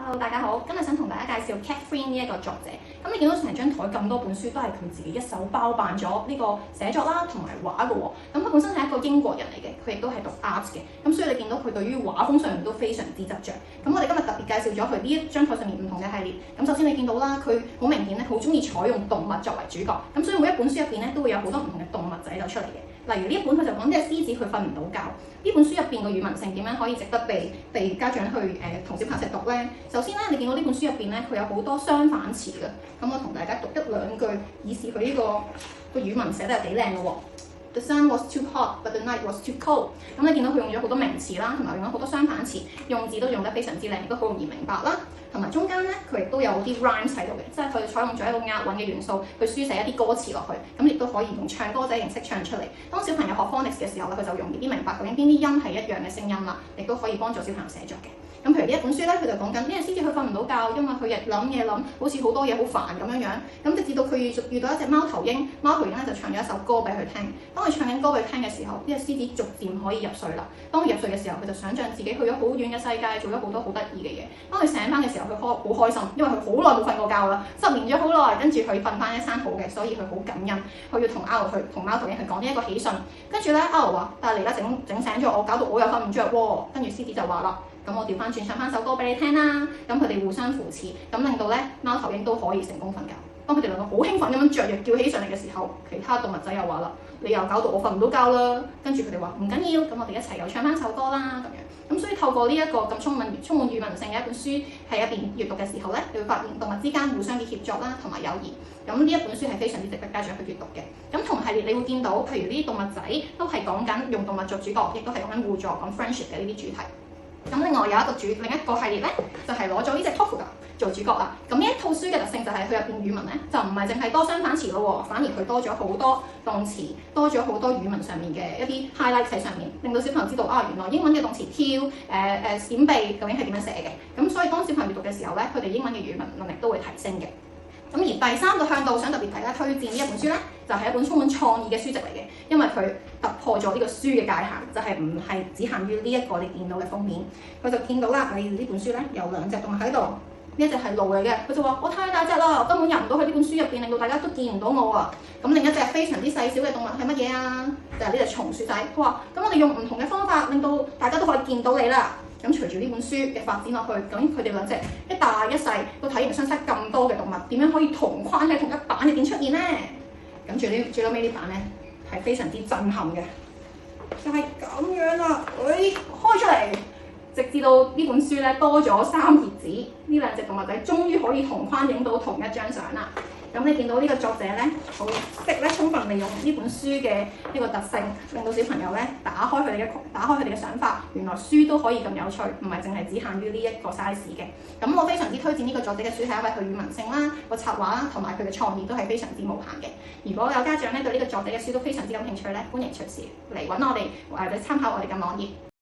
Hello，大家好，今日想同大家介紹 Catherine 呢一個作者。咁你見到成張台咁多本書，都係佢自己一手包辦咗呢個寫作啦，同埋畫嘅喎。咁佢本身係一個英國人嚟嘅，佢亦都係讀 art 嘅。咁所以你見到佢對於畫風上面都非常之執着。咁我哋今日特別介紹咗佢呢一張台上面唔同嘅系列。咁首先你見到啦，佢好明顯咧，好中意採用動物作為主角。咁所以每一本書入邊咧，都會有好多唔同嘅動物仔就出嚟嘅。例如呢一本佢就講啲獅子佢瞓唔到覺。呢本書入邊嘅語文性點樣可以值得被家長去同小朋友一齊讀咧？首先咧，你見到呢本書入邊咧，佢有好多相反詞嘅。咁我同大家讀一兩句，以示佢呢個語文寫得有幾靚嘅喎。The sun was too hot, but the night was too cold。咁你見到佢用咗好多名詞啦，同埋用咗好多相反詞，用字都用得非常之靚，亦都好容易明白啦。同埋中間咧，佢亦都有啲 rhymes 喺度嘅，即係佢採用咗一個押韻嘅元素去書寫一啲歌詞落去，咁亦都可以用唱歌仔形式唱出嚟。當小朋友學 phonics 嘅時候咧，佢就容易啲明白究竟邊啲音係一樣嘅聲音啦，亦都可以幫助小朋友寫作嘅。咁譬如呢一本書咧，佢就講緊呢隻獅子佢瞓唔到覺，因為佢日諗夜諗，好似好多嘢好煩咁樣樣。咁直至到佢遇到一隻貓頭鷹，貓頭鷹咧就唱咗一首歌俾佢聽。當佢唱緊歌俾佢聽嘅時候，呢隻獅子逐漸可以入睡啦。當佢入睡嘅時候，佢就想像自己去咗好遠嘅世界，做咗好多好得意嘅嘢。當佢醒翻嘅時候，佢好開心，因為佢好耐冇瞓過覺啦，失眠咗好耐，跟住佢瞓翻一餐好嘅，所以佢好感恩。佢要同貓頭鷹去講呢一個喜訊。跟住咧，R話：但係你而家整醒咗我，搞到我又瞓唔着喎。跟住獅子就話啦。咁我調翻轉唱翻首歌俾你聽啦，咁佢哋互相扶持，咁令到咧貓頭鷹都可以成功瞓覺。當佢哋兩個好興奮咁樣雀躍叫起上嚟嘅時候，其他動物仔又話啦：你又搞到我瞓唔到覺啦。跟住佢哋話唔緊要，咁我哋一齊又唱翻首歌啦咁樣。咁所以透過呢一個咁充滿語文性嘅一本書喺入邊閱讀嘅時候咧，你會發現動物之間互相嘅協作啦，同埋友誼。咁呢一本書係非常之值得家長去閱讀嘅。咁同系列你會見到，譬如呢啲動物仔都係講緊用動物做主角，亦都係講緊互助、講 friendship 嘅呢啲主題。咁另外有另一個系列咧，就係攞咗呢隻 Tofuga 做主角啦。咁呢一套書嘅特性就係佢入邊語文咧，就唔係淨係多相反詞咯，反而佢多咗好多動詞，多咗好多語文上面嘅一啲 highlight 喺上面，令到小朋友知道啊，原來英文嘅動詞跳、閃避究竟係點樣寫嘅。咁所以當小朋友閱讀嘅時候咧，佢哋英文嘅語文能力都會提升嘅。咁而第三個向度想特別提咧，推薦呢一本書咧，就係一本充滿創意嘅書籍嚟嘅，因為佢突破咗呢個書嘅界限，就係唔係只限於呢一個你見到嘅封面。佢就見到啦，例如呢本書咧有兩隻動物喺度，呢一隻係鹿嚟嘅，佢就話我太大隻啦，我根本入唔到去呢本書入邊，令到大家都見唔到我啊。咁另一隻非常之細小嘅動物係乜嘢啊？就係呢隻松鼠仔。佢話咁我哋用唔同嘅方法，令到大家都可以見到你啦。咁隨住呢本書嘅發展落去，究竟佢哋兩隻一大一細個體型相差咁多嘅動物，點樣可以同框喺同一版入邊出現呢？咁最尾呢版咧係非常之震撼嘅，就係咁樣啦。開出嚟，直至到呢本書咧多咗3頁紙，呢兩隻動物仔終於可以同框影到同一張相啦。咁你見到呢個作者咧，好識咧充分利用呢本書嘅呢個特性，令到小朋友咧打開佢哋嘅想法，原來書都可以咁有趣，唔係淨係只限於呢一個 size 嘅。咁我非常之推薦呢個作者嘅書，係因為佢語文性啦、個插畫啦，同埋佢嘅創意都係非常之無限嘅。如果有家長咧對呢個作者嘅書都非常之感興趣咧，歡迎隨時嚟揾我哋或者參考我哋嘅網頁。